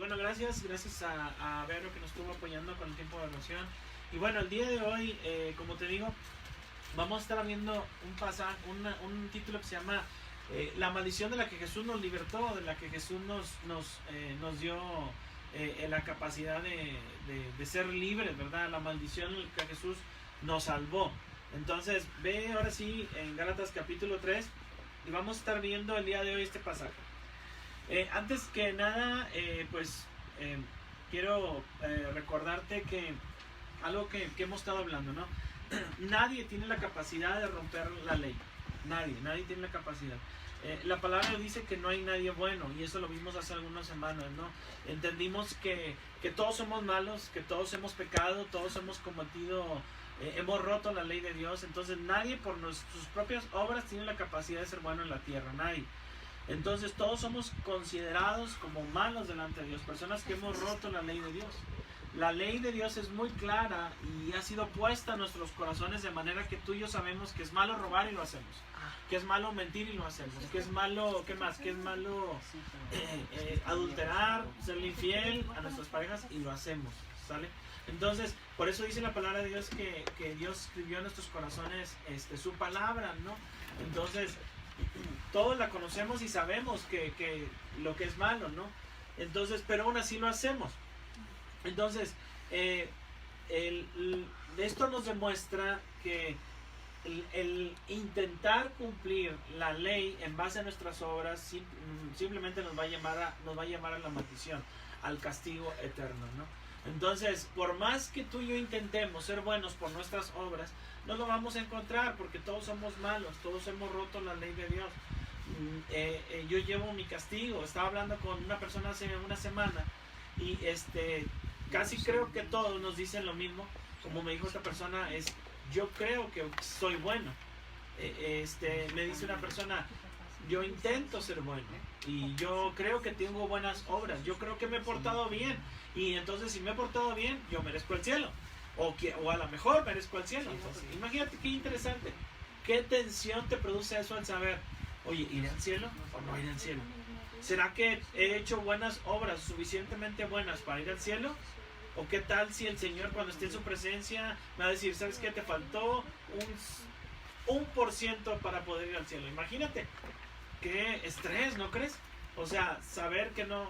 bueno, gracias a Vero que nos estuvo apoyando con el tiempo de oración. Y bueno, el día de hoy, como te digo, vamos a estar viendo un pasaje, un título que se llama La maldición de la que Jesús nos libertó, de la que Jesús nos dio la capacidad de ser libres, ¿verdad? La maldición en la que Jesús nos salvó. Entonces, ve ahora sí en Gálatas capítulo 3 y vamos a estar viendo el día de hoy este pasaje. Antes que nada, quiero recordarte que algo que hemos estado hablando, ¿no? Nadie tiene la capacidad de romper la ley. Nadie tiene la capacidad. La palabra dice que no hay nadie bueno, y eso lo vimos hace algunas semanas, ¿no? Entendimos que todos somos malos, que todos hemos pecado, todos hemos cometido, hemos roto la ley de Dios. Entonces nadie por sus propias obras tiene la capacidad de ser bueno en la tierra, nadie. Entonces todos somos considerados como malos delante de Dios, personas que hemos roto la ley de Dios. La ley de Dios es muy clara y ha sido puesta en nuestros corazones de manera que tú y yo sabemos que es malo robar y lo hacemos, que es malo mentir y lo hacemos, que es malo, ¿qué más? Que es malo adulterar, ser infiel a nuestras parejas y lo hacemos, ¿sale? Entonces, por eso dice la palabra de Dios que Dios escribió en nuestros corazones su palabra, ¿no? Entonces, todos la conocemos y sabemos que lo que es malo, ¿no? Entonces, pero aún así lo hacemos. Entonces, esto nos demuestra que el intentar cumplir la ley en base a nuestras obras simplemente nos va a llevar a la maldición, al castigo eterno, ¿no? Entonces, por más que tú y yo intentemos ser buenos por nuestras obras, no lo vamos a encontrar porque todos somos malos, todos hemos roto la ley de Dios. Yo llevo mi castigo. Estaba hablando con una persona hace una semana y casi creo que todos nos dicen lo mismo. Como me dijo esta persona, yo creo que soy bueno. Me dice una persona, yo intento ser bueno y yo creo que tengo buenas obras, yo creo que me he portado bien, y entonces si me he portado bien yo merezco el cielo, o a lo mejor merezco el cielo. Entonces, imagínate qué interesante, qué tensión te produce eso al saber, oye, ¿iré al cielo o no iré al cielo? ¿Será que he hecho buenas obras suficientemente buenas para ir al cielo? ¿O qué tal si el Señor cuando esté en su presencia me va a decir, ¿sabes qué? Te faltó un % para poder ir al cielo. Imagínate qué estrés, ¿no crees? O sea, saber que no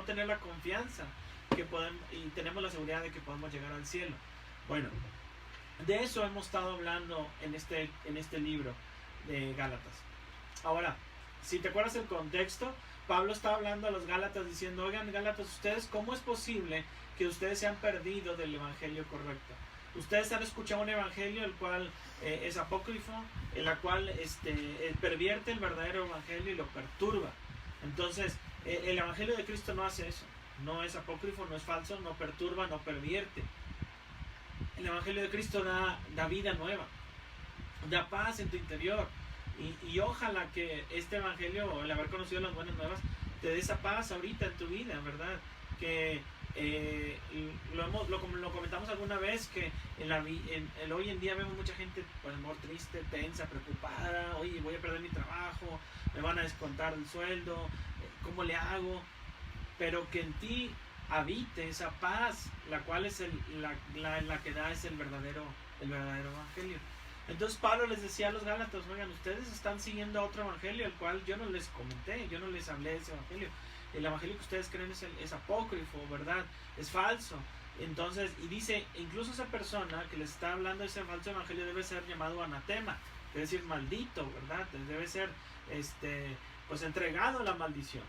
tener la confianza que podemos, y tenemos la seguridad de que podemos llegar al cielo. Bueno, de eso hemos estado hablando en este libro de Gálatas. Ahora, si te acuerdas el contexto, Pablo está hablando a los Gálatas diciendo, oigan, Gálatas, ustedes, ¿cómo es posible que ustedes se han perdido del evangelio correcto? Ustedes han escuchado un evangelio el cual es apócrifo, en la cual pervierte el verdadero evangelio y lo perturba. Entonces, el evangelio de Cristo no hace eso. No es apócrifo, no es falso, no perturba, no pervierte. El evangelio de Cristo da vida nueva, da paz en tu interior. Y ojalá que este evangelio, el haber conocido las buenas nuevas, te dé esa paz ahorita en tu vida, ¿verdad? Que lo comentamos alguna vez, que hoy en día vemos mucha gente pues amor triste, tensa, preocupada. Oye, voy a perder mi trabajo, me van a descontar el sueldo, ¿cómo le hago? Pero que en ti habite esa paz, la cual es la que da es el verdadero evangelio. Entonces Pablo les decía a los Gálatas, oigan, ustedes están siguiendo a otro evangelio, el cual yo no les comenté, yo no les hablé de ese evangelio. El evangelio que ustedes creen es apócrifo, ¿verdad? Es falso. Entonces, y dice, incluso esa persona que les está hablando de ese falso evangelio debe ser llamado anatema, es decir, maldito, ¿verdad? Debe ser, pues entregado a la maldición.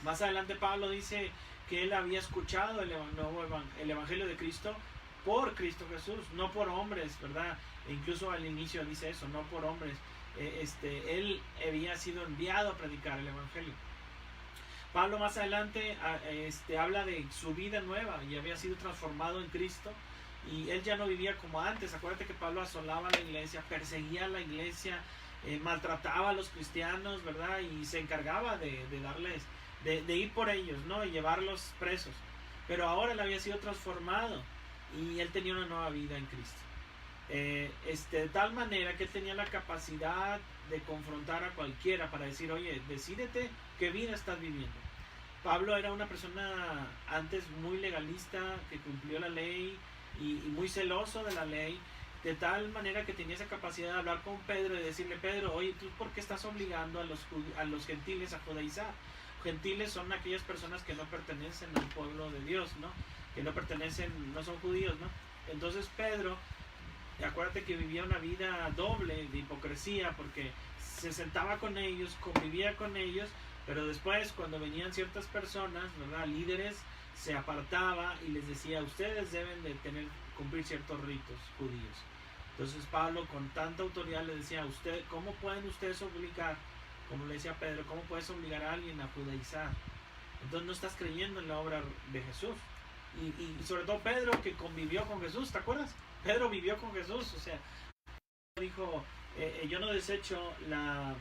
Más adelante Pablo dice que él había escuchado el evangelio de Cristo por Cristo Jesús, no por hombres, ¿verdad? E incluso al inicio dice eso, no por hombres. Él había sido enviado a predicar el evangelio. Pablo más adelante habla de su vida nueva y había sido transformado en Cristo, y él ya no vivía como antes. Acuérdate que Pablo asolaba la iglesia, perseguía a la iglesia, maltrataba a los cristianos, ¿verdad? Y se encargaba de darles, de ir por ellos, ¿no? Y llevarlos presos. Pero ahora él había sido transformado y él tenía una nueva vida en Cristo. De tal manera que él tenía la capacidad de confrontar a cualquiera para decir, oye, decídete qué vida estás viviendo. Pablo era una persona antes muy legalista, que cumplió la ley y muy celoso de la ley, de tal manera que tenía esa capacidad de hablar con Pedro y decirle: Pedro, oye, ¿tú por qué estás obligando a los gentiles a judaizar? Gentiles son aquellas personas que no pertenecen al pueblo de Dios, ¿no? Que no pertenecen, no son judíos, ¿no? Entonces Pedro, acuérdate que vivía una vida doble de hipocresía, porque se sentaba con ellos, convivía con ellos, pero después cuando venían ciertas personas, ¿verdad?, líderes, se apartaba y les decía: ustedes deben de cumplir ciertos ritos judíos. Entonces Pablo, con tanta autoridad, le decía: ¿cómo pueden ustedes obligar, como le decía Pedro, cómo puedes obligar a alguien a judaizar? Entonces no estás creyendo en la obra de Jesús. Y sobre todo Pedro, que convivió con Jesús, ¿te acuerdas? Pedro vivió con Jesús, o sea, dijo: yo no desecho no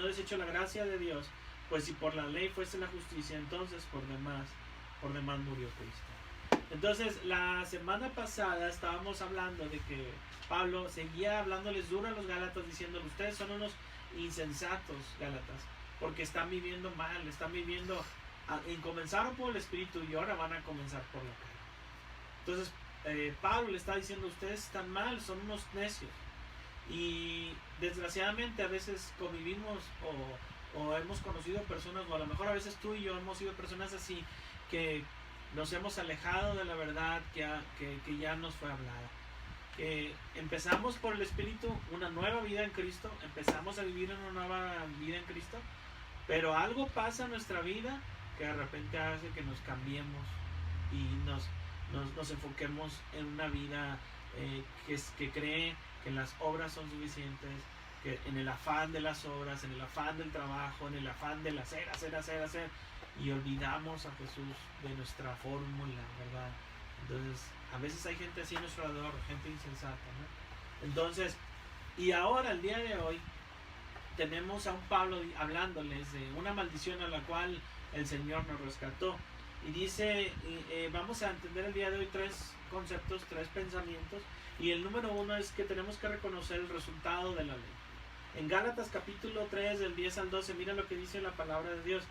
desecho la gracia de Dios, pues si por la ley fuese la justicia, entonces por demás murió Cristo. Entonces la semana pasada estábamos hablando de que Pablo seguía hablándoles duro a los Gálatas, diciéndoles: ustedes son unos insensatos, Gálatas, porque están viviendo mal, y comenzaron por el Espíritu y ahora van a comenzar por la carne. Entonces Pablo le está diciendo: ustedes están mal, son unos necios. Y desgraciadamente a veces convivimos o hemos conocido personas, o a lo mejor a veces tú y yo hemos sido personas así, que nos hemos alejado de la verdad que ya nos fue hablada. Que empezamos por el Espíritu una nueva vida en Cristo, empezamos a vivir una nueva vida en Cristo, pero algo pasa en nuestra vida que de repente hace que nos cambiemos y nos enfoquemos en una vida que cree que las obras son suficientes, que en el afán de las obras, en el afán del trabajo, en el afán del hacer, y olvidamos a Jesús de nuestra fórmula, ¿verdad? Entonces, a veces hay gente así en nuestro alrededor, gente insensata, ¿no? Entonces, y ahora, el día de hoy, tenemos a un Pablo hablándoles de una maldición a la cual el Señor nos rescató. Y dice, vamos a entender el día de hoy tres conceptos, tres pensamientos. Y el número uno es que tenemos que reconocer el resultado de la ley. En Gálatas capítulo 3, del 10 al 12, mira lo que dice la palabra de Dios.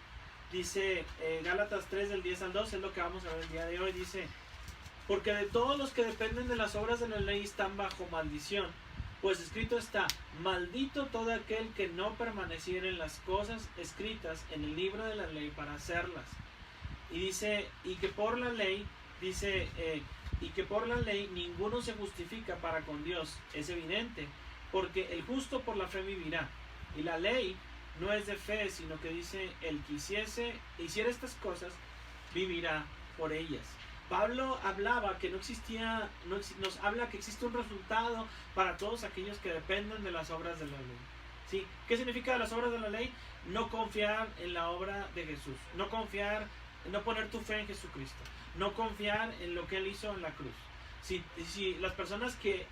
Dice Gálatas 3, del 10 al 12, es lo que vamos a ver el día de hoy. Dice: porque de todos los que dependen de las obras de la ley están bajo maldición. Pues escrito está: maldito todo aquel que no permaneciera en las cosas escritas en el libro de la ley para hacerlas. Y dice, y que por la ley ninguno se justifica para con Dios. Es evidente, porque el justo por la fe vivirá. Y la ley no es de fe, sino que dice: el que hiciera estas cosas, vivirá por ellas. Pablo hablaba que nos habla que existe un resultado para todos aquellos que dependen de las obras de la ley. ¿Sí? ¿Qué significa las obras de la ley? No confiar en la obra de Jesús, no poner tu fe en Jesucristo, no confiar en lo que Él hizo en la cruz. Si las personas que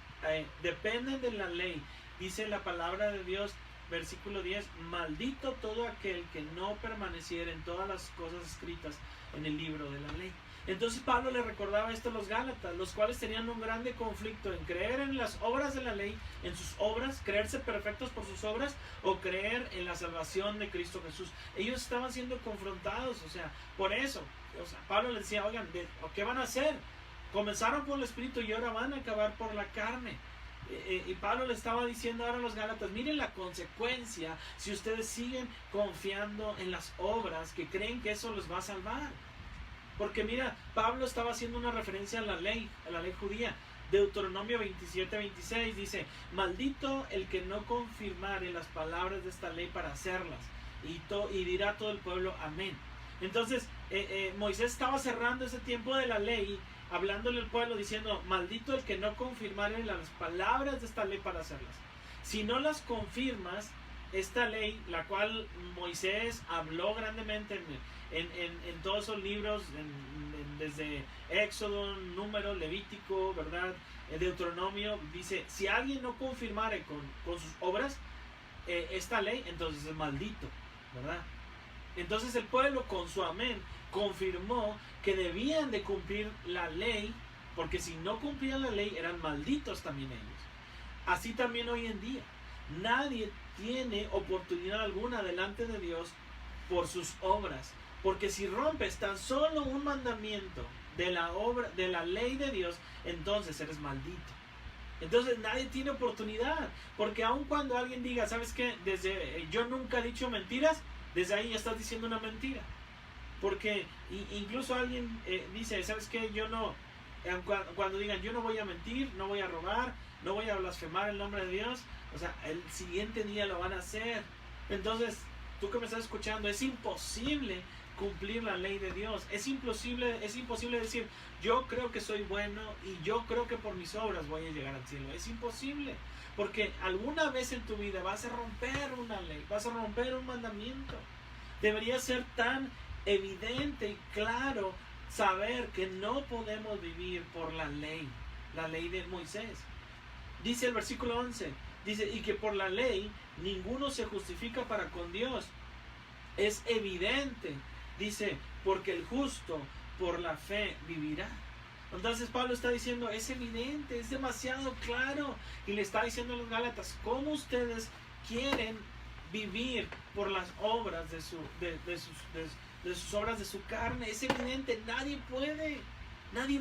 dependen de la ley, dice la palabra de Dios, versículo 10: maldito todo aquel que no permaneciera en todas las cosas escritas en el libro de la ley. Entonces Pablo le recordaba esto a los Gálatas, los cuales tenían un grande conflicto en creer en las obras de la ley, en sus obras, creerse perfectos por sus obras, o creer en la salvación de Cristo Jesús. Ellos estaban siendo confrontados, por eso, Pablo les decía: oigan, ¿qué van a hacer? Comenzaron por el Espíritu y ahora van a acabar por la carne. Y Pablo le estaba diciendo ahora a los Gálatas: miren la consecuencia si ustedes siguen confiando en las obras, que creen que eso los va a salvar. Porque mira, Pablo estaba haciendo una referencia a la ley judía. Deuteronomio 27:26 dice: maldito el que no confirmare las palabras de esta ley para hacerlas. Y dirá todo el pueblo: amén. Entonces Moisés estaba cerrando ese tiempo de la ley, hablándole al pueblo, diciendo: maldito el que no confirmare las palabras de esta ley para hacerlas. Si no las confirmas, esta ley, la cual Moisés habló grandemente en todos esos libros, desde Éxodo, Número, Levítico, ¿verdad?, Deuteronomio, dice: si alguien no confirmare con sus obras esta ley, entonces es maldito, ¿verdad? Entonces el pueblo, con su amén, confirmó que debían de cumplir la ley, porque si no cumplían la ley eran malditos también ellos. Así también hoy en día, nadie tiene oportunidad alguna delante de Dios por sus obras, Porque si rompes tan solo un mandamiento de la obra, de la ley de Dios, entonces eres maldito. Entonces nadie tiene oportunidad, porque aun cuando alguien diga, ¿sabes qué? Desde yo nunca he dicho mentiras, desde ahí ya estás diciendo una mentira. Porque incluso alguien dice, ¿sabes qué? Yo no, cuando digan, yo no voy a mentir, no voy a robar, no voy a blasfemar el nombre de Dios, o sea, el siguiente día lo van a hacer. Entonces, tú que me estás escuchando, es imposible cumplir la ley de Dios. Es imposible decir, yo creo que soy bueno y yo creo que por mis obras voy a llegar al cielo. Es imposible, porque alguna vez en tu vida vas a romper una ley, vas a romper un mandamiento. Debería ser tan evidente y claro saber que no podemos vivir por la ley de Moisés. Dice el versículo 11, dice, y que por la ley ninguno se justifica para con Dios. Es evidente, dice, porque el justo por la fe vivirá. Entonces Pablo está diciendo, es evidente, es demasiado claro, y le está diciendo a los Gálatas, ¿cómo ustedes quieren vivir por las obras de sus obras de su carne? Es evidente, nadie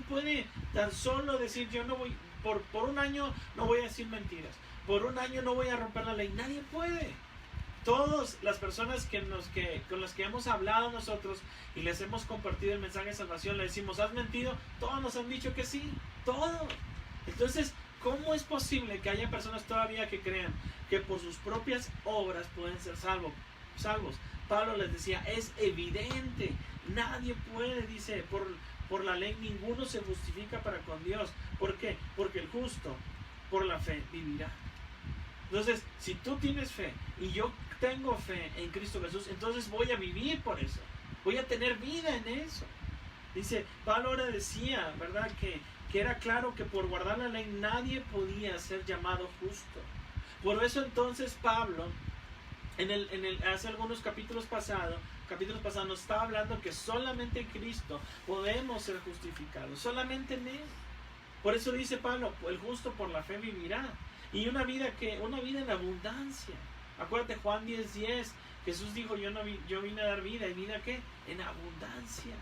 puede tan solo decir, yo no voy, por un año no voy a decir mentiras, por un año no voy a romper la ley. Nadie puede. Todas las personas con las que hemos hablado nosotros y les hemos compartido el mensaje de salvación, le decimos, ¿has mentido? Todos nos han dicho que sí, todos. Entonces, ¿cómo es posible que haya personas todavía que crean que por sus propias obras pueden ser salvos? Pablo les decía, es evidente, nadie puede, dice, por la ley ninguno se justifica para con Dios. ¿Por qué? Porque el justo por la fe vivirá. Entonces, si tú tienes fe y yo tengo fe en Cristo Jesús, entonces voy a vivir por eso, voy a tener vida en eso. Dice, Pablo ahora decía, ¿verdad? Que era claro que por guardar la ley nadie podía ser llamado justo. Por eso entonces Pablo, hace algunos capítulos pasados nos estaba hablando que solamente en Cristo podemos ser justificados, solamente en Él. Por eso dice Pablo, el justo por la fe vivirá. Y una vida en abundancia. Acuérdate Juan 10:10, Jesús dijo, yo vine a dar vida, y vida ¿qué? En abundancia.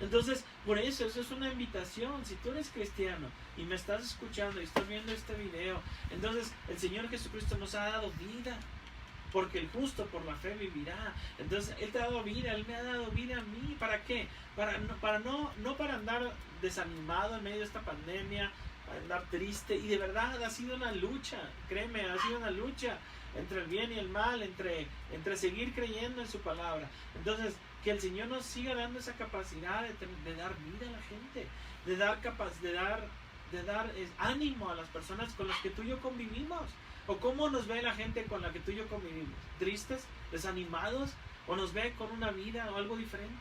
Entonces, por eso es una invitación. Si tú eres cristiano y me estás escuchando y estás viendo este video, entonces el Señor Jesucristo nos ha dado vida, porque el justo por la fe vivirá. Entonces Él te ha dado vida, Él me ha dado vida a mí. ¿Para qué? No para andar desanimado en medio de esta pandemia, para andar triste. Y de verdad ha sido una lucha, créeme, ha sido una lucha entre el bien y el mal, entre seguir creyendo en su palabra. Entonces, que el Señor nos siga dando esa capacidad de dar vida a la gente, de dar ánimo a las personas con las que tú y yo convivimos. ¿O cómo nos ve la gente con la que tú y yo convivimos? ¿Tristes? ¿Desanimados? ¿O nos ve con una vida o algo diferente?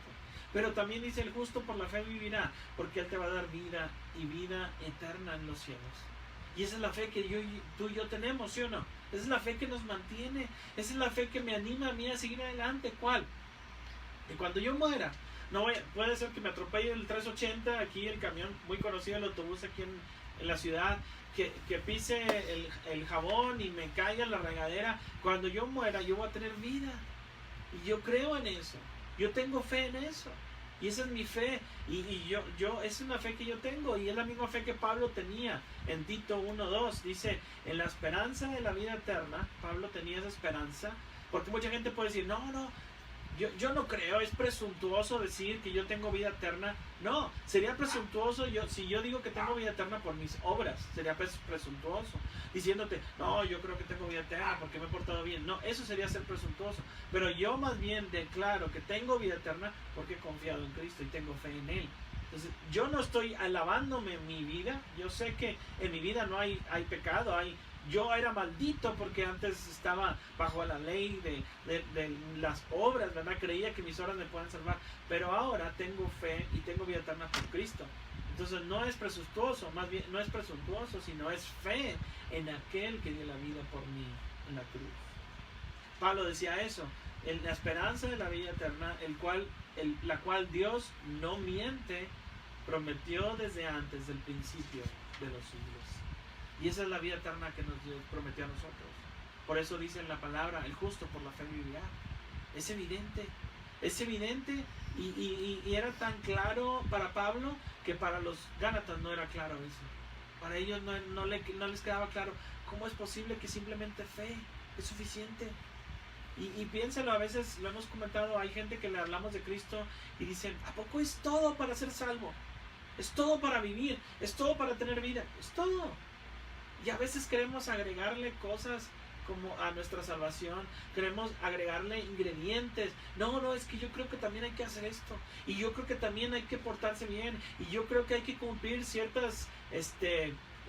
Pero también dice, el justo por la fe vivirá, porque Él te va a dar vida y vida eterna en los cielos. Y esa es la fe que tú y yo tenemos, ¿sí o no? Esa es la fe que nos mantiene, esa es la fe que me anima a mí a seguir adelante. ¿Cuál? Que cuando yo muera, puede ser que me atropelle el 380, aquí el camión muy conocido, el autobús aquí en la ciudad, que pise el jabón y me caiga en la regadera. Cuando yo muera, yo voy a tener vida. Y yo creo en eso. Yo tengo fe en eso. Y esa es mi fe. Y esa es una fe que yo tengo. Y es la misma fe que Pablo tenía en Tito 1:2. Dice, en la esperanza de la vida eterna, Pablo tenía esa esperanza. Porque mucha gente puede decir, no, yo no creo, es presuntuoso decir que yo tengo vida eterna. No, sería presuntuoso si yo digo que tengo vida eterna por mis obras. Sería presuntuoso, diciéndote, no, yo creo que tengo vida eterna porque me he portado bien. No, eso sería ser presuntuoso. Pero yo más bien declaro que tengo vida eterna porque he confiado en Cristo y tengo fe en Él. Entonces, yo no estoy alabándome en mi vida. Yo sé que en mi vida no hay pecado, yo era maldito porque antes estaba bajo la ley de las obras, ¿verdad? Creía que mis obras me pueden salvar, pero ahora tengo fe y tengo vida eterna por Cristo. Entonces no es presuntuoso, más bien no es presuntuoso, sino es fe en aquel que dio la vida por mí en la cruz. Pablo decía eso, en la esperanza de la vida eterna, la cual Dios no miente, prometió desde antes del principio de los siglos. Y esa es la vida eterna que nos prometió a nosotros. Por eso dice en la palabra, el justo por la fe vivirá. Es evidente Y era tan claro para Pablo que para los Gálatas no era claro eso. Para ellos no les quedaba claro cómo es posible que simplemente fe es suficiente. Y piénselo, a veces lo hemos comentado, hay gente que le hablamos de Cristo y dicen, ¿a poco es todo para ser salvo? Es todo para vivir, es todo para tener vida, es todo. Y a veces queremos agregarle cosas como a nuestra salvación, queremos agregarle ingredientes. No, es que yo creo que también hay que hacer esto, y yo creo que también hay que portarse bien, y yo creo que hay que cumplir ciertos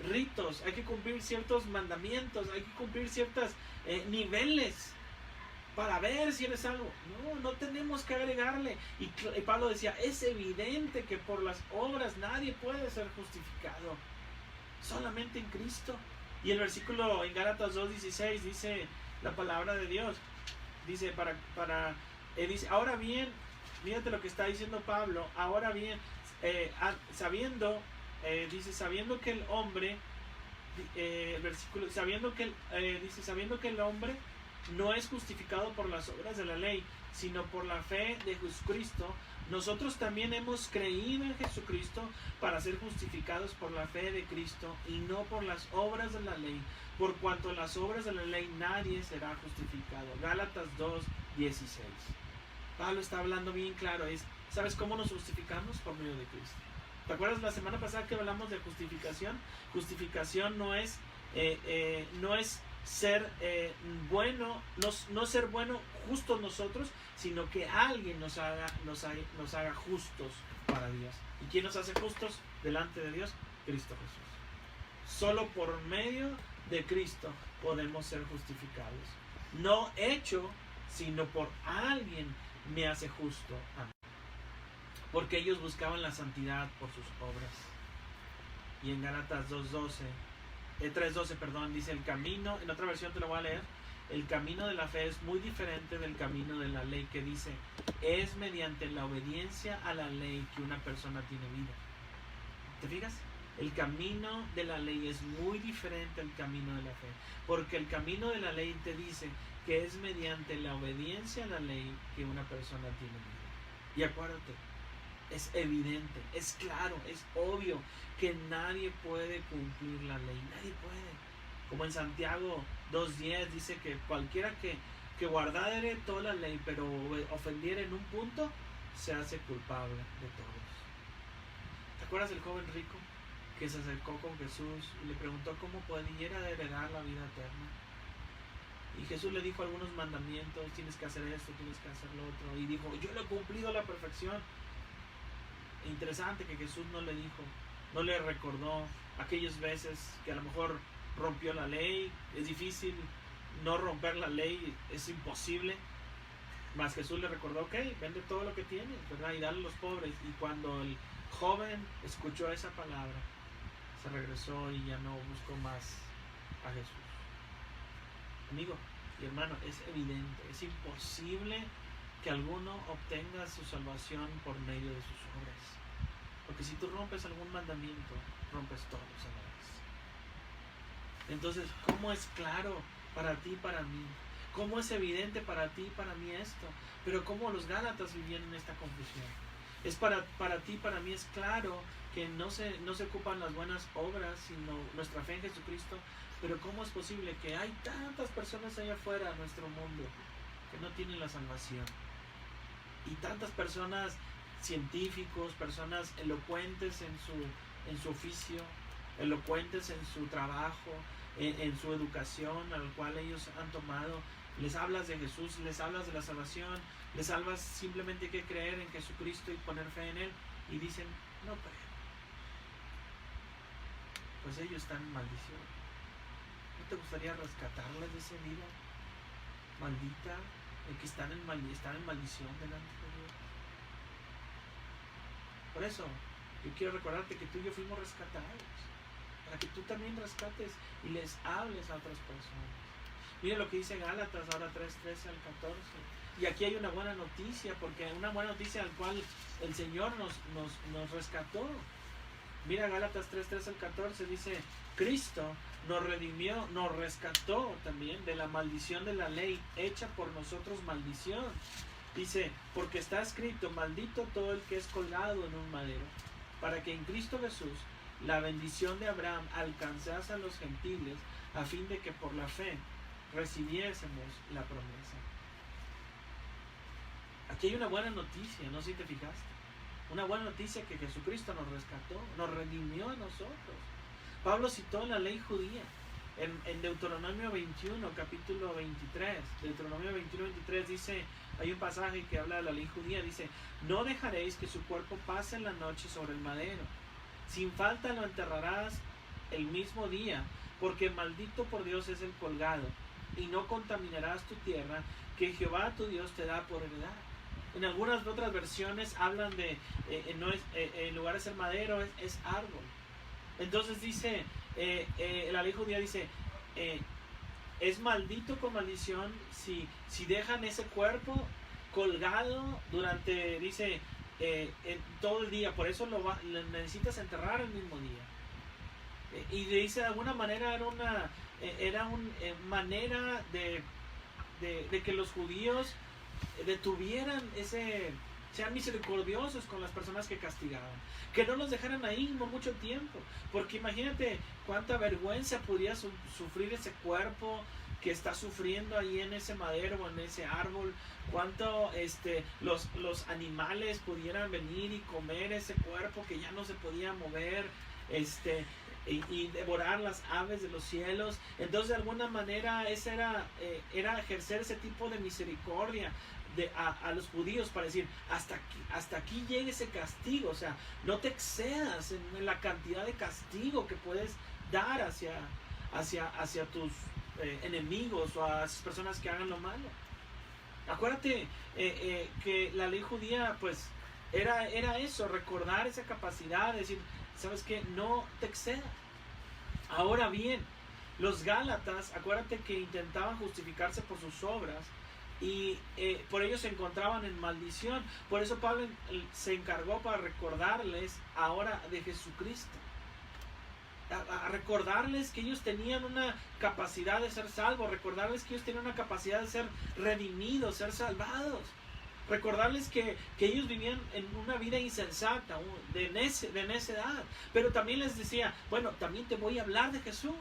ritos, hay que cumplir ciertos mandamientos, hay que cumplir ciertos niveles para ver si eres salvo. No tenemos que agregarle. Y Pablo decía, es evidente que por las obras nadie puede ser justificado, solamente en Cristo. Y el versículo en Gálatas 2:16 dice la palabra de Dios, dice dice, ahora bien, fíjate lo que está diciendo Pablo, ahora bien, sabiendo que el hombre, sabiendo que el hombre no es justificado por las obras de la ley, sino por la fe de Jesucristo. Nosotros también hemos creído en Jesucristo para ser justificados por la fe de Cristo y no por las obras de la ley, por cuanto en las obras de la ley nadie será justificado. Gálatas 2:16. Pablo está hablando bien claro, ¿sabes cómo nos justificamos? Por medio de Cristo. ¿Te acuerdas la semana pasada que hablamos de justificación? Justificación no es ser bueno, no ser bueno justos nosotros, sino que alguien nos haga justos para Dios. ¿Y quién nos hace justos delante de Dios? Cristo Jesús. Solo por medio de Cristo podemos ser justificados. No hecho, sino por alguien me hace justo a mí. Porque ellos buscaban la santidad por sus obras. Y en Gálatas 3:12, dice el camino, en otra versión te lo voy a leer, el camino de la fe es muy diferente del camino de la ley, que dice, es mediante la obediencia a la ley que una persona tiene vida. ¿Te fijas? El camino de la ley es muy diferente al camino de la fe, porque el camino de la ley te dice que es mediante la obediencia a la ley que una persona tiene vida. Y acuérdate, es evidente, es claro, es obvio que nadie puede cumplir la ley, nadie puede. Como en Santiago 2:10 dice que cualquiera que guardare toda la ley, pero ofendiere en un punto, se hace culpable de todos. ¿Te acuerdas del joven rico que se acercó con Jesús y le preguntó cómo pudiera heredar la vida eterna? Y Jesús le dijo algunos mandamientos, tienes que hacer esto, tienes que hacer lo otro. Y dijo, yo lo he cumplido a la perfección. Interesante que Jesús no le recordó aquellas veces que a lo mejor rompió la ley. Es difícil no romper la ley, es imposible. Mas Jesús le recordó, ok, vende todo lo que tienes, ¿verdad? Y dale a los pobres. Y cuando el joven escuchó esa palabra, se regresó y ya no buscó más a Jesús. Amigo y hermano, es evidente, es imposible que alguno obtenga su salvación por medio de sus obras. Porque si tú rompes algún mandamiento, rompes todos los amores. Entonces, ¿cómo es claro para ti y para mí? ¿Cómo es evidente para ti y para mí esto? Pero ¿cómo los Gálatas vivían en esta confusión? Es para ti y para mí es claro que no se ocupan las buenas obras, sino nuestra fe en Jesucristo. Pero ¿cómo es posible que hay tantas personas allá afuera en nuestro mundo que no tienen la salvación? Y tantas personas, científicos, personas elocuentes en su oficio, elocuentes en su trabajo, en su educación, al cual ellos han tomado. Les hablas de Jesús, les hablas de la salvación, les hablas simplemente que creer en Jesucristo y poner fe en Él, y dicen, no creo. Pues ellos están en maldición. ¿No te gustaría rescatarles de esa vida maldita, que están en maldición delante de Dios? Por eso, yo quiero recordarte que tú y yo fuimos rescatados, para que tú también rescates y les hables a otras personas. Mira lo que dice Gálatas ahora 3:13 al 14. Y aquí hay una buena noticia, porque una buena noticia al cual el Señor nos rescató. Mira Gálatas 3:13 al 14, dice, Cristo nos redimió, nos rescató también de la maldición de la ley, hecha por nosotros maldición, Dice, porque está escrito, maldito todo el que es colgado en un madero, para que en Cristo Jesús la bendición de Abraham alcanzase a los gentiles, a fin de que por la fe recibiésemos la promesa. Aquí hay una buena noticia, no sé si te fijaste. Una buena noticia, que Jesucristo nos rescató, nos redimió a nosotros. Pablo citó la ley judía en Deuteronomio 21, capítulo 23. Deuteronomio 21, 23 dice, hay un pasaje que habla de la ley judía, dice, no dejaréis que su cuerpo pase la noche sobre el madero. Sin falta lo enterrarás el mismo día, porque maldito por Dios es el colgado, y no contaminarás tu tierra, que Jehová tu Dios te da por heredad. En algunas otras versiones hablan de, en lugar de ser madero, es árbol. Entonces dice, la ley judía dice, es maldito con maldición si dejan ese cuerpo colgado durante, dice, todo el día. Por eso lo necesitas enterrar el mismo día. Y dice, de alguna manera era una manera de que los judíos detuvieran sean misericordiosos con las personas que castigaban, que no los dejaran ahí por mucho tiempo, porque imagínate cuánta vergüenza podría sufrir ese cuerpo que está sufriendo ahí en ese madero o en ese árbol, cuánto los animales pudieran venir y comer ese cuerpo que ya no se podía mover, y devorar las aves de los cielos. Entonces de alguna manera era ejercer ese tipo de misericordia a los judíos, para decir, hasta aquí llegue ese castigo. O sea, no te excedas en la cantidad de castigo que puedes dar hacia tus enemigos o a esas personas que hagan lo malo. Acuérdate que la ley judía pues era eso, recordar esa capacidad de decir, ¿sabes qué? No te excedas. Ahora bien, los Gálatas, acuérdate que intentaban justificarse por sus obras y por ello se encontraban en maldición. Por eso Pablo se encargó para recordarles ahora de Jesucristo. A recordarles que ellos tenían una capacidad de ser salvos, recordarles que ellos tenían una capacidad de ser redimidos, ser salvados. Recordarles que ellos vivían en una vida insensata, de necedad. Pero también les decía, bueno, también te voy a hablar de Jesús.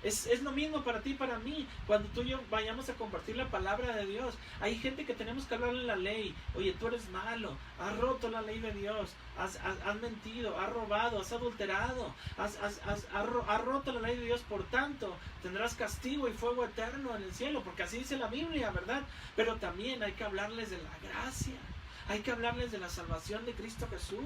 Es lo mismo para ti y para mí. Cuando tú y yo vayamos a compartir la palabra de Dios, hay gente que tenemos que hablarle la ley. Oye, tú eres malo, has roto la ley de Dios, has mentido, has robado, has adulterado, has roto la ley de Dios, por tanto tendrás castigo y fuego eterno en el cielo, porque así dice la Biblia, ¿verdad? Pero también hay que hablarles de la gracia, hay que hablarles de la salvación de Cristo Jesús.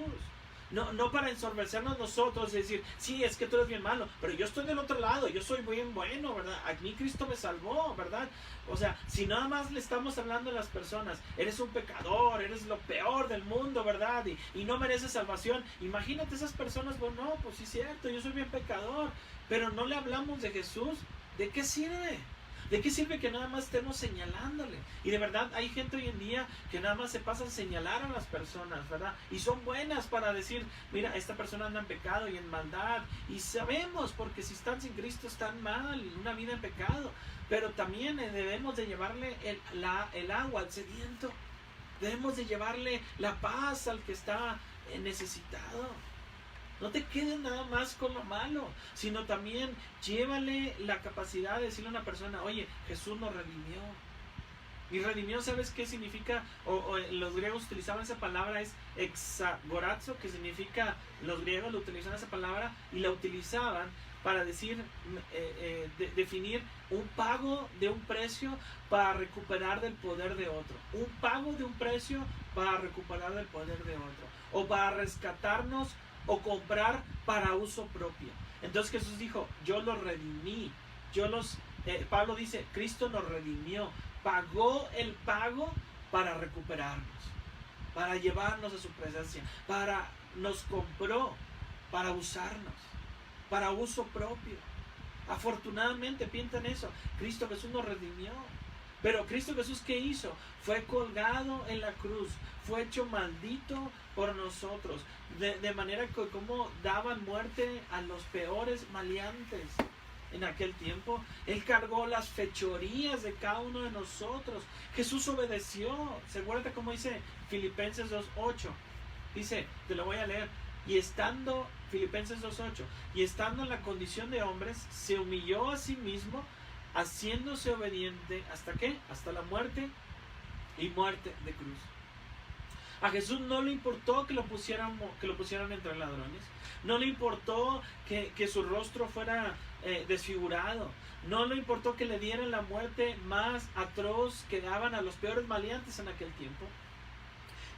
No para ensorbecernos nosotros y decir, sí, es que tú eres bien malo, pero yo estoy del otro lado, yo soy bien bueno, ¿verdad? A mí Cristo me salvó, ¿verdad? O sea, si nada más le estamos hablando a las personas, eres un pecador, eres lo peor del mundo, ¿verdad? Y no mereces salvación. Imagínate esas personas, bueno, no, pues sí es cierto, yo soy bien pecador, pero no le hablamos de Jesús. ¿De qué sirve? ¿De qué sirve que nada más estemos señalándole? Y de verdad hay gente hoy en día que nada más se pasa a señalar a las personas, ¿verdad? Y son buenas para decir, mira, esta persona anda en pecado y en maldad. Y sabemos, porque si están sin Cristo están mal, una vida en pecado. Pero también debemos de llevarle el agua al sediento. Debemos de llevarle la paz al que está necesitado. No te quedes nada más con lo malo, sino también llévale la capacidad de decirle a una persona, oye, Jesús nos redimió. Y redimió, ¿sabes qué significa? Los griegos utilizaban esa palabra, es exagorazo, que significa, los griegos lo utilizaban esa palabra y la utilizaban para decir, definir un pago de un precio para recuperar del poder de otro. Un pago de un precio para recuperar del poder de otro. O para rescatarnos o comprar para uso propio. Entonces Jesús dijo, yo los redimí. Pablo dice, Cristo nos redimió. Pagó el pago para recuperarnos, para llevarnos a su presencia, nos compró para usarnos, para uso propio. Afortunadamente, piensa en eso, Cristo Jesús nos redimió. Pero Cristo Jesús, ¿qué hizo? Fue colgado en la cruz, fue hecho maldito por nosotros, de manera que como daban muerte a los peores maleantes. en aquel tiempo. Él cargó las fechorías de cada uno de nosotros. Jesús obedeció. ¿Se acuerda cómo dice Filipenses 2:8? Dice, te lo voy a leer. Y estando, Filipenses 2:8, y estando en la condición de hombres, se humilló a sí mismo, haciéndose obediente, ¿hasta qué? Hasta la muerte, y muerte de cruz. A Jesús no le importó que lo pusieran entre ladrones. No le importó que su rostro fuera desfigurado. No le importó que le dieran la muerte más atroz que daban a los peores maleantes en aquel tiempo.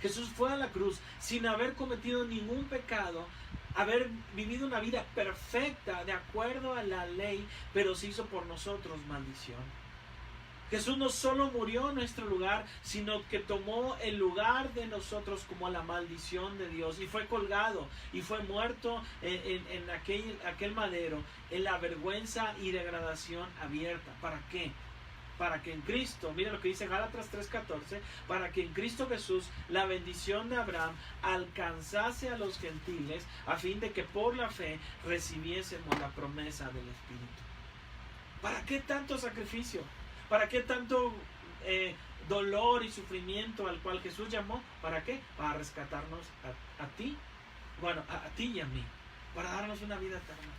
Jesús fue a la cruz sin haber cometido ningún pecado, haber vivido una vida perfecta de acuerdo a la ley, pero se hizo por nosotros maldición. Jesús no solo murió en nuestro lugar, sino que tomó el lugar de nosotros como la maldición de Dios y fue colgado y fue muerto en aquel madero, en la vergüenza y degradación abierta. ¿Para qué? Para que en Cristo, mira lo que dice Gálatas 3:14, para que en Cristo Jesús la bendición de Abraham alcanzase a los gentiles, a fin de que por la fe recibiésemos la promesa del Espíritu. ¿Para qué tanto sacrificio? ¿Para qué tanto dolor y sufrimiento al cual Jesús llamó? ¿Para qué? Para rescatarnos a ti, bueno, a ti y a mí, para darnos una vida eterna,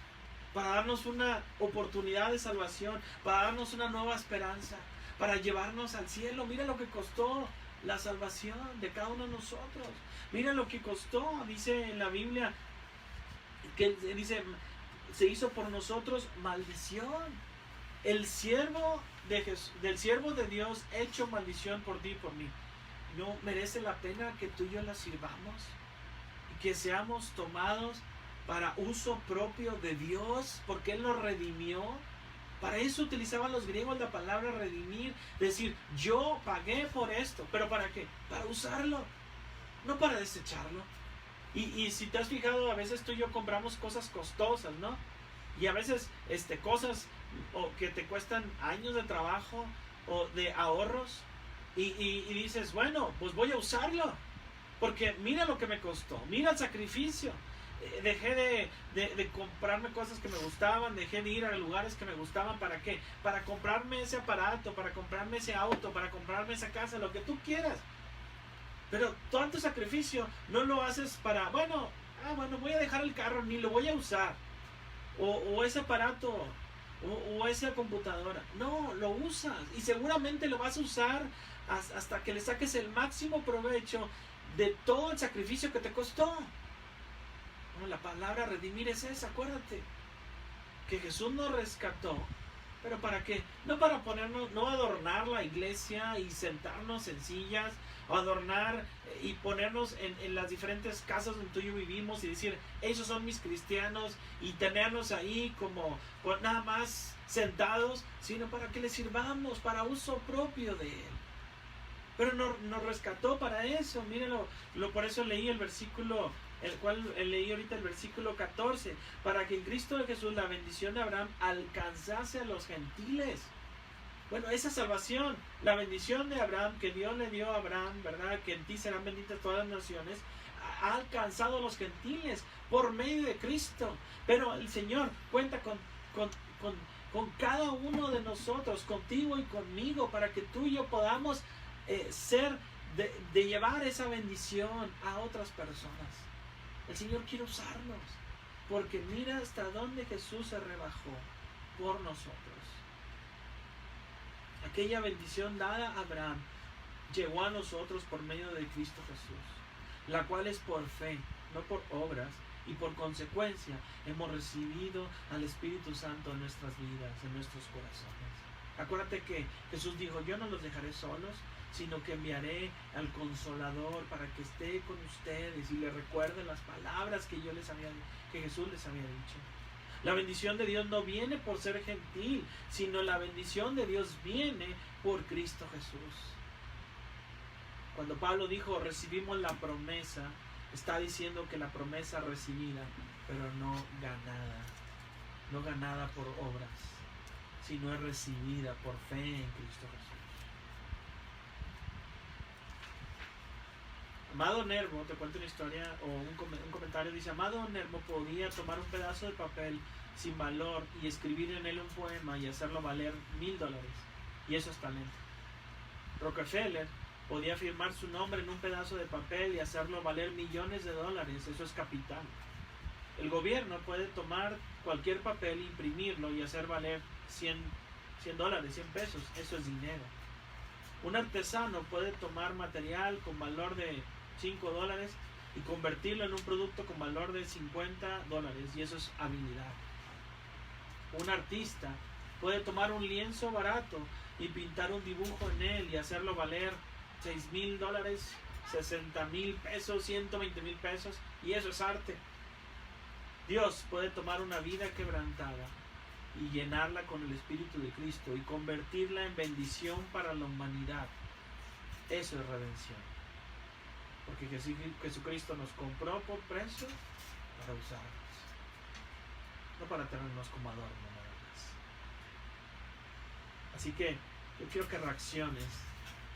para darnos una oportunidad de salvación, para darnos una nueva esperanza, para llevarnos al cielo. Mira lo que costó la salvación de cada uno de nosotros. Mira lo que costó, dice en la Biblia, que dice, se hizo por nosotros maldición. El siervo del siervo de Dios hecho maldición por ti y por mí. ¿No merece la pena que tú y yo la sirvamos? Y que seamos tomados para uso propio de Dios, porque Él nos redimió. Para eso utilizaban los griegos la palabra redimir, decir, yo pagué por esto, pero ¿para qué? Para usarlo, no para desecharlo. Y si te has fijado, a veces tú y yo compramos cosas costosas, ¿no? Y a veces cosas que te cuestan años de trabajo o de ahorros, y dices, bueno, pues voy a usarlo, porque mira lo que me costó, mira el sacrificio. Dejé de comprarme cosas que me gustaban, dejé de ir a lugares que me gustaban. ¿Para qué? Para comprarme ese aparato, para comprarme ese auto, para comprarme esa casa, lo que tú quieras. Pero tanto sacrificio no lo haces para, bueno, voy a dejar el carro, ni lo voy a usar, o ese aparato, o esa computadora. No, lo usas y seguramente lo vas a usar hasta que le saques el máximo provecho de todo el sacrificio que te costó. La palabra redimir es esa, acuérdate, que Jesús nos rescató, pero ¿para qué? No para ponernos, no adornar la iglesia y sentarnos en sillas, o adornar y ponernos en las diferentes casas donde tú y yo vivimos y decir, esos son mis cristianos, y tenernos ahí como nada más sentados, sino para que le sirvamos, para uso propio de Él. Pero nos rescató para eso. Mírenlo, por eso leí el versículo, el cual leí ahorita, el versículo 14, para que en Cristo Jesús la bendición de Abraham alcanzase a los gentiles. Bueno, esa salvación, la bendición de Abraham que Dios le dio a Abraham, ¿verdad? Que en ti serán benditas todas las naciones, ha alcanzado a los gentiles por medio de Cristo. Pero el Señor cuenta con cada uno de nosotros, contigo y conmigo, para que tú y yo podamos ser de llevar esa bendición a otras personas. El Señor quiere usarnos, porque mira hasta dónde Jesús se rebajó por nosotros. Aquella bendición dada a Abraham llegó a nosotros por medio de Cristo Jesús, la cual es por fe, no por obras, y por consecuencia hemos recibido al Espíritu Santo en nuestras vidas, en nuestros corazones. Acuérdate que Jesús dijo, yo no los dejaré solos, sino que enviaré al Consolador para que esté con ustedes y les recuerde las palabras que Jesús les había dicho. La bendición de Dios no viene por ser gentil, sino la bendición de Dios viene por Cristo Jesús. Cuando Pablo dijo, recibimos la promesa, está diciendo que la promesa recibida, pero no ganada por obras, sino es recibida por fe en Cristo Jesús. Amado Nervo, te cuento una historia o un comentario, dice: Amado Nervo podía tomar un pedazo de papel sin valor y escribir en él un poema y hacerlo valer $1000, y eso es talento. Rockefeller podía firmar su nombre en un pedazo de papel y hacerlo valer millones de dólares, eso es capital. El gobierno puede tomar cualquier papel, imprimirlo y hacer valer $100, $100 pesos, eso es dinero. Un artesano puede tomar material con valor de $5 y convertirlo en un producto con valor de $50, y eso es habilidad. Un artista puede tomar un lienzo barato y pintar un dibujo en él y hacerlo valer $6,000, $60,000 pesos, $120,000 pesos, y eso es arte. Dios puede tomar una vida quebrantada y llenarla con el Espíritu de Cristo y convertirla en bendición para la humanidad. Eso es redención. Porque Jesucristo nos compró por precio para usarnos, no para tenernos como adorno nada más. Así que yo quiero que reacciones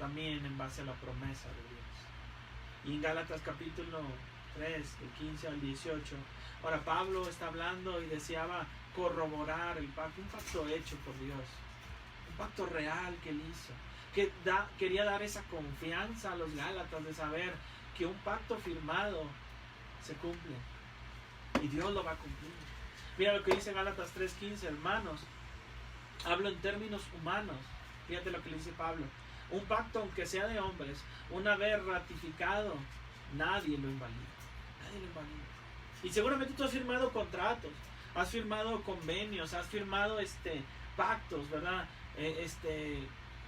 también en base a la promesa de Dios. Y en Gálatas capítulo 3, del 15 al 18, ahora Pablo está hablando y deseaba corroborar el pacto, un pacto hecho por Dios, un pacto real que él hizo, quería dar esa confianza a los Gálatas de saber que un pacto firmado se cumple y Dios lo va a cumplir. Mira lo que dice Gálatas 3:15, hermanos, hablo en términos humanos. Fíjate lo que le dice Pablo: un pacto, aunque sea de hombres, una vez ratificado, nadie lo invalida. Nadie lo invalida. Y seguramente tú has firmado contratos, has firmado convenios, has firmado pactos, ¿verdad?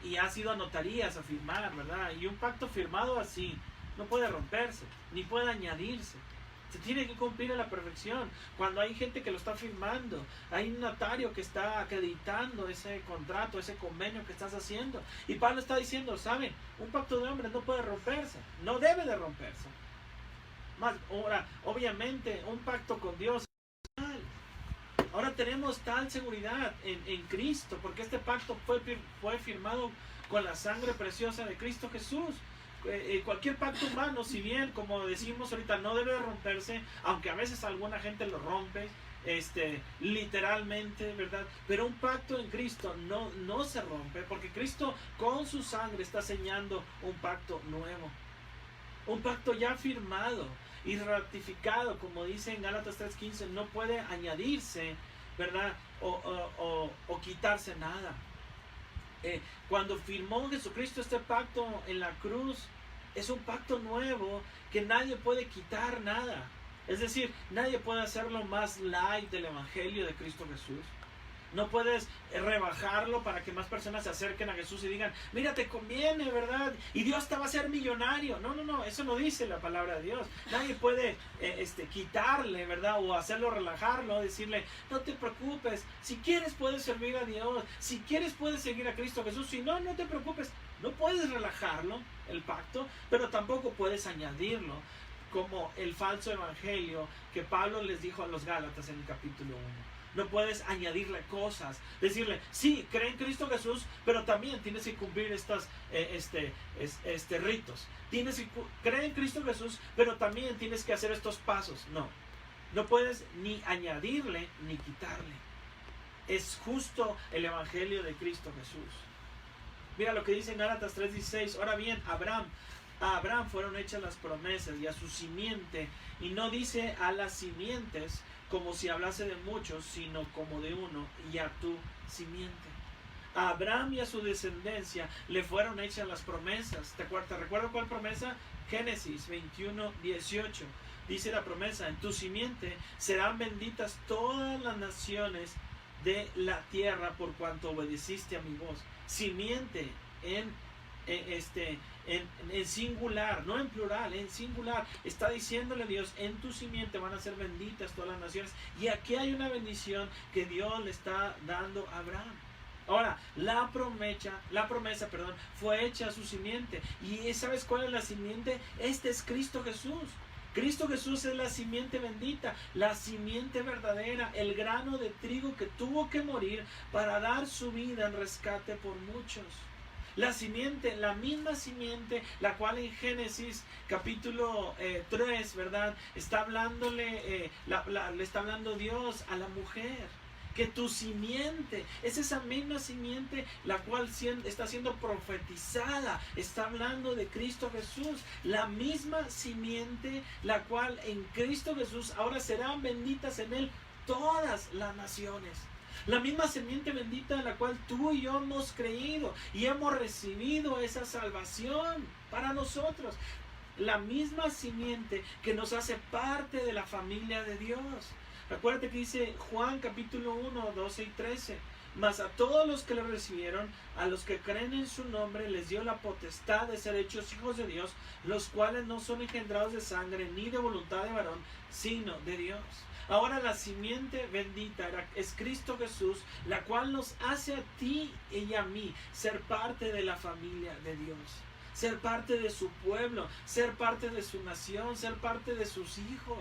Y has ido a notarías a firmar, ¿verdad? Y un pacto firmado así no puede romperse, ni puede añadirse. Se tiene que cumplir a la perfección. Cuando hay gente que lo está firmando, hay un notario que está acreditando ese contrato, ese convenio que estás haciendo. Y Pablo está diciendo, ¿saben? Un pacto de hombres no puede romperse, no debe de romperse. Más, ahora, obviamente, un pacto con Dios. Ahora tenemos tal seguridad en Cristo, porque este pacto fue firmado con la sangre preciosa de Cristo Jesús. Cualquier pacto humano, si bien, como decimos ahorita, no debe romperse, aunque a veces alguna gente lo rompe, literalmente, ¿verdad? Pero un pacto en Cristo no se rompe, porque Cristo con su sangre está sellando un pacto nuevo, un pacto ya firmado y ratificado, como dice en Gálatas 3:15, no puede añadirse, ¿verdad? O quitarse nada. Cuando firmó Jesucristo este pacto en la cruz, es un pacto nuevo que nadie puede quitar nada. Es decir, nadie puede hacerlo más light del Evangelio de Cristo Jesús. No puedes rebajarlo para que más personas se acerquen a Jesús y digan, mira, te conviene, ¿verdad? Y Dios te va a hacer millonario. No, eso no dice la palabra de Dios. Nadie puede quitarle, ¿verdad? O hacerlo relajarlo, decirle, no te preocupes. Si quieres puedes servir a Dios. Si quieres puedes seguir a Cristo Jesús. Si no, no te preocupes. No puedes relajarlo, el pacto, pero tampoco puedes añadirlo, como el falso evangelio que Pablo les dijo a los Gálatas en el capítulo 1. No puedes añadirle cosas, decirle, sí, cree en Cristo Jesús, pero también tienes que cumplir estos ritos. Cree en Cristo Jesús, pero también tienes que hacer estos pasos. No puedes ni añadirle ni quitarle. Es justo el evangelio de Cristo Jesús. Mira lo que dice en Gálatas 3:16. Ahora bien, a Abraham fueron hechas las promesas y a su simiente, y no dice a las simientes como si hablase de muchos, sino como de uno, y a tu simiente. A Abraham y a su descendencia le fueron hechas las promesas. ¿Te recuerdas cuál promesa? Génesis 21:18. Dice la promesa, en tu simiente serán benditas todas las naciones de la tierra por cuanto obedeciste a mi voz. Simiente en singular, no en plural, en singular. Está diciéndole Dios, en tu simiente van a ser benditas todas las naciones. Y aquí hay una bendición que Dios le está dando a Abraham. Ahora, la promesa, fue hecha a su simiente. ¿Y sabes cuál es la simiente? Este es Cristo Jesús. Cristo Jesús es la simiente bendita, la simiente verdadera, el grano de trigo que tuvo que morir para dar su vida en rescate por muchos. La simiente, la misma simiente, la cual en Génesis capítulo 3, ¿verdad? Está hablándole, le está hablando Dios a la mujer. Que tu simiente, es esa misma simiente la cual está siendo profetizada. Está hablando de Cristo Jesús. La misma simiente la cual en Cristo Jesús ahora serán benditas en Él todas las naciones. La misma simiente bendita en la cual tú y yo hemos creído y hemos recibido esa salvación para nosotros. La misma simiente que nos hace parte de la familia de Dios. Acuérdate que dice Juan capítulo 1, 12 y 13. Mas a todos los que le recibieron, a los que creen en su nombre, les dio la potestad de ser hechos hijos de Dios, los cuales no son engendrados de sangre ni de voluntad de varón, sino de Dios. Ahora la simiente bendita es Cristo Jesús, la cual nos hace a ti y a mí ser parte de la familia de Dios. Ser parte de su pueblo, ser parte de su nación, ser parte de sus hijos.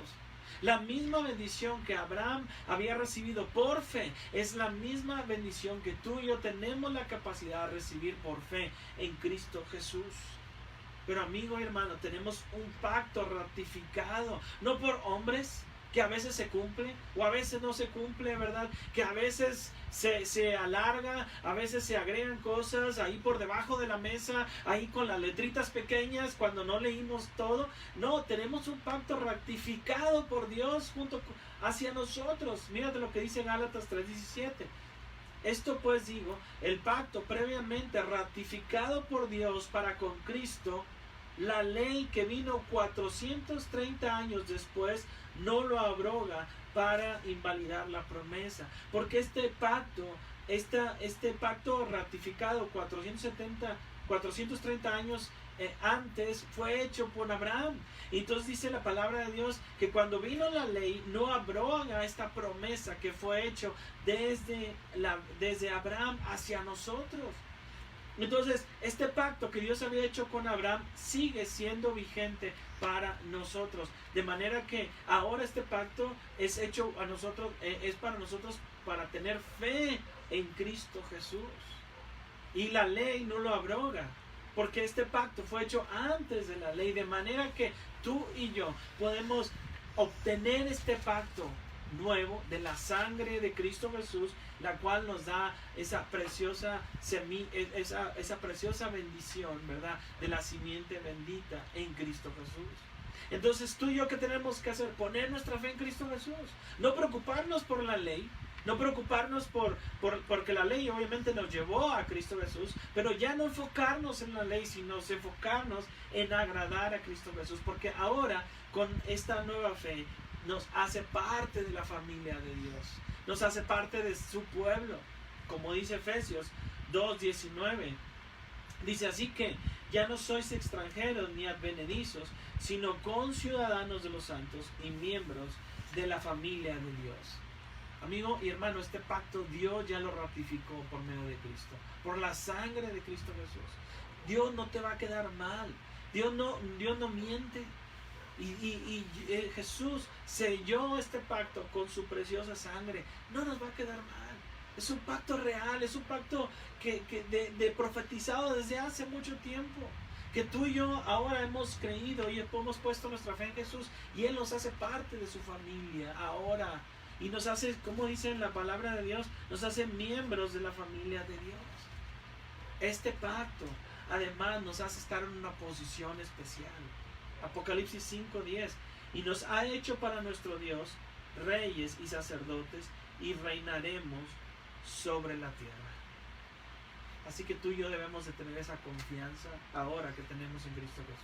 La misma bendición que Abraham había recibido por fe es la misma bendición que tú y yo tenemos la capacidad de recibir por fe en Cristo Jesús. Pero amigo y hermano, tenemos un pacto ratificado, no por hombres, que a veces se cumple o a veces no se cumple, ¿verdad? Que a veces se alarga, a veces se agregan cosas ahí por debajo de la mesa, ahí con las letritas pequeñas cuando no leímos todo. No, tenemos un pacto ratificado por Dios hacia nosotros. Mírate lo que dice Gálatas 3:17. Esto pues digo, el pacto previamente ratificado por Dios para con Cristo, la ley que vino 430 años después, no lo abroga para invalidar la promesa, porque este pacto ratificado 430 años antes fue hecho por Abraham. Entonces dice la palabra de Dios que cuando vino la ley no abroga esta promesa que fue hecho desde Abraham hacia nosotros. Entonces, este pacto que Dios había hecho con Abraham sigue siendo vigente para nosotros. De manera que ahora este pacto es hecho a nosotros, es para nosotros para tener fe en Cristo Jesús. Y la ley no lo abroga, porque este pacto fue hecho antes de la ley. De manera que tú y yo podemos obtener este pacto nuevo de la sangre de Cristo Jesús, la cual nos da esa preciosa esa preciosa bendición, ¿verdad? De la simiente bendita en Cristo Jesús. Entonces tú y yo, ¿qué tenemos que hacer? Poner nuestra fe en Cristo Jesús. No preocuparnos por la ley, no preocuparnos porque la ley obviamente nos llevó a Cristo Jesús, pero ya no enfocarnos en la ley, sino enfocarnos en agradar a Cristo Jesús, porque ahora con esta nueva fe nos hace parte de la familia de Dios, nos hace parte de su pueblo, como dice Efesios 2:19. Dice así que ya no sois extranjeros ni advenedizos, sino conciudadanos de los santos y miembros de la familia de Dios. Amigo y hermano, este pacto Dios ya lo ratificó por medio de Cristo, por la sangre de Cristo Jesús. Dios no te va a quedar mal, Dios no miente. Y Jesús selló este pacto con su preciosa sangre. No nos va a quedar mal. Es un pacto real, es un pacto de profetizado desde hace mucho tiempo, que tú y yo ahora hemos creído y hemos puesto nuestra fe en Jesús, y Él nos hace parte de su familia ahora, y nos hace, como dice en la palabra de Dios, nos hace miembros de la familia de Dios. Este pacto además nos hace estar en una posición especial. Apocalipsis 5:10. Y nos ha hecho para nuestro Dios reyes y sacerdotes, y reinaremos sobre la tierra. Así que tú y yo debemos de tener esa confianza ahora que tenemos en Cristo Jesús.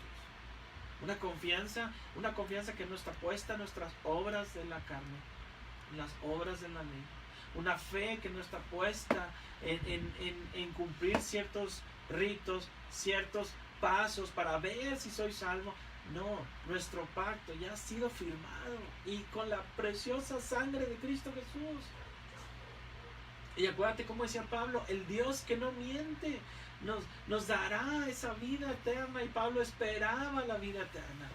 Una confianza que no está puesta en nuestras obras de la carne, en las obras de la ley. Una fe que no está puesta en cumplir ciertos ritos, ciertos pasos para ver si soy salvo. No, nuestro pacto ya ha sido firmado, y con la preciosa sangre de Cristo Jesús. Y acuérdate como decía Pablo, el Dios que no miente nos dará esa vida eterna, y Pablo esperaba la vida eterna.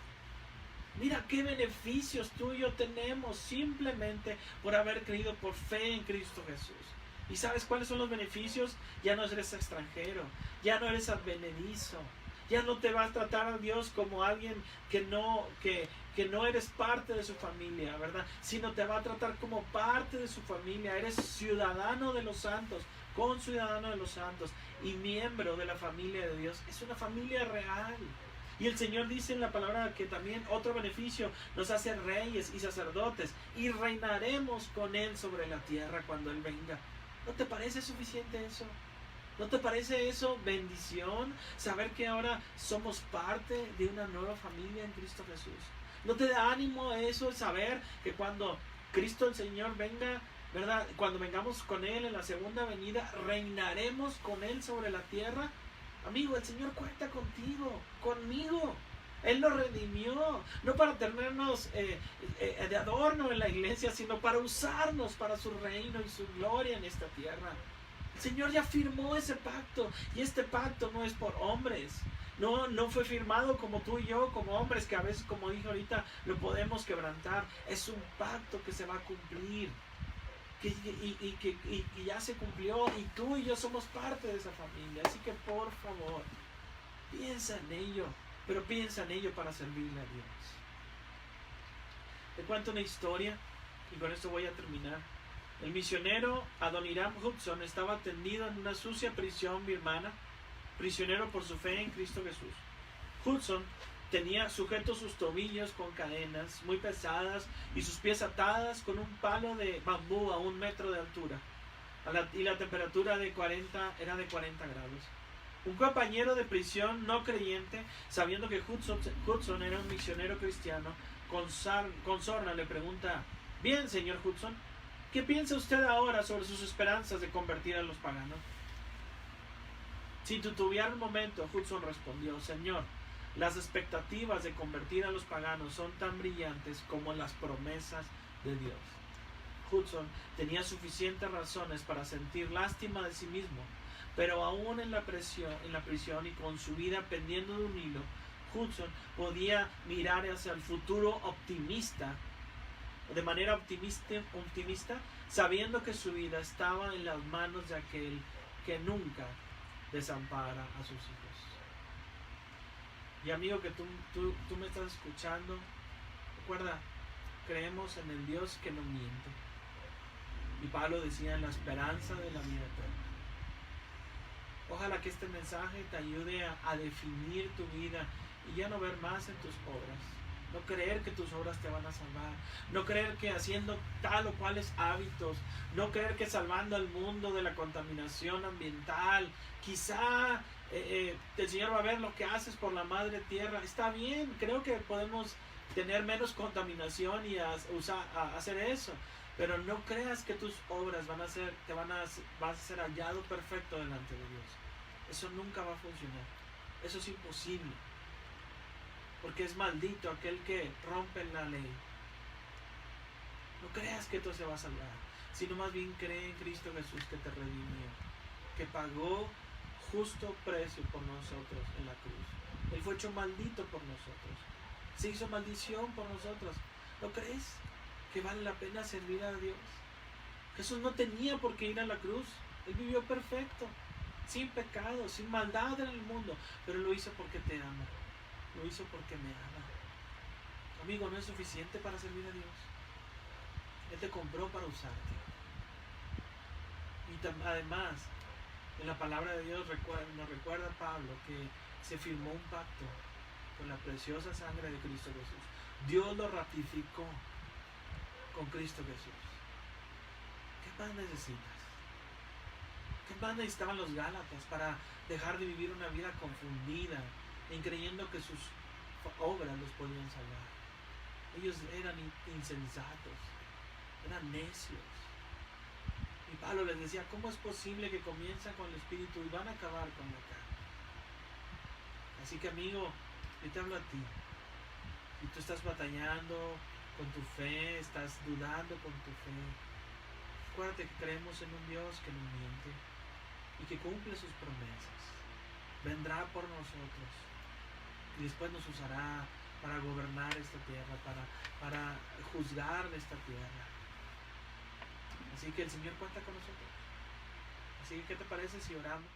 Mira qué beneficios tú y yo tenemos simplemente por haber creído por fe en Cristo Jesús. ¿Y sabes cuáles son los beneficios? Ya no eres extranjero, ya no eres advenedizo, ya no te va a tratar a Dios como alguien que no eres parte de su familia, ¿verdad? Sino te va a tratar como parte de su familia. Eres ciudadano de los santos, conciudadano de los santos y miembro de la familia de Dios. Es una familia real. Y el Señor dice en la palabra que también otro beneficio nos hace reyes y sacerdotes y reinaremos con Él sobre la tierra cuando Él venga. ¿No te parece suficiente eso? ¿No te parece eso bendición? Saber que ahora somos parte de una nueva familia en Cristo Jesús. ¿No te da ánimo eso, saber que cuando Cristo el Señor venga, ¿verdad? Cuando vengamos con Él en la segunda venida, reinaremos con Él sobre la tierra? Amigo, el Señor cuenta contigo, conmigo. Él nos redimió, no para tenernos de adorno en la iglesia, sino para usarnos para su reino y su gloria en esta tierra. El Señor ya firmó ese pacto, y este pacto no es por hombres. No fue firmado como tú y yo, como hombres, que a veces, como dije ahorita, lo podemos quebrantar. Es un pacto que se va a cumplir, y ya se cumplió, y tú y yo somos parte de esa familia. Así que por favor, piensa en ello, pero piensa en ello para servirle a Dios. Te cuento una historia, y con esto voy a terminar. El misionero Adoniram Hudson estaba tendido en una sucia prisión birmana, prisionero por su fe en Cristo Jesús. Hudson tenía sujetos sus tobillos con cadenas muy pesadas y sus pies atadas con un palo de bambú a 1 metro de altura. Y la temperatura era de 40 grados. Un compañero de prisión no creyente, sabiendo que Hudson era un misionero cristiano, con sorna le pregunta: bien, señor Hudson, ¿qué piensa usted ahora sobre sus esperanzas de convertir a los paganos? Sin titubear un momento, Hudson respondió: Señor, las expectativas de convertir a los paganos son tan brillantes como las promesas de Dios. Hudson tenía suficientes razones para sentir lástima de sí mismo, pero aún en la prisión y con su vida pendiendo de un hilo, Hudson podía mirar hacia el futuro de manera optimista, sabiendo que su vida estaba en las manos de aquel que nunca desampara a sus hijos. Y amigo, que tú me estás escuchando, recuerda, creemos en el Dios que no miente. Y Pablo decía: en la esperanza de la vida eterna. Ojalá que este mensaje te ayude a definir tu vida y ya no ver más en tus obras. No creer que tus obras te van a salvar. No creer que haciendo tal o cuales hábitos. No creer que salvando al mundo de la contaminación ambiental. Quizá el Señor va a ver lo que haces por la madre tierra. Está bien, creo que podemos tener menos contaminación y hacer eso. Pero no creas que tus obras vas a ser hallado perfecto delante de Dios. Eso nunca va a funcionar. Eso es imposible. Porque es maldito aquel que rompe la ley. No creas que tú se va a salvar, sino más bien cree en Cristo Jesús, que te redimió, que pagó justo precio por nosotros en la cruz. Él fue hecho maldito por nosotros. Se hizo maldición por nosotros. ¿No crees que vale la pena servir a Dios? Jesús no tenía por qué ir a la cruz. Él vivió perfecto, sin pecado, sin maldad en el mundo, pero lo hizo porque te ama. Lo hizo porque me ama. Amigo, no es suficiente para servir a Dios. Él te compró para usarte. Y además, en la palabra de Dios nos recuerda Pablo que se firmó un pacto con la preciosa sangre de Cristo Jesús. Dios lo ratificó con Cristo Jesús. ¿Qué más necesitas? ¿Qué más necesitaban los Gálatas para dejar de vivir una vida confundida, en creyendo que sus obras los podían salvar? Ellos eran insensatos, eran necios. Y Pablo les decía: ¿cómo es posible que comiencen con el Espíritu y van a acabar con la carne? Así que, amigo, yo te hablo a ti. Si tú estás batallando con tu fe, estás dudando con tu fe, acuérdate que creemos en un Dios que no miente y que cumple sus promesas. Vendrá por nosotros y después nos usará para gobernar esta tierra, para juzgar esta tierra. Así que el Señor cuenta con nosotros. Así que, ¿qué te parece si oramos?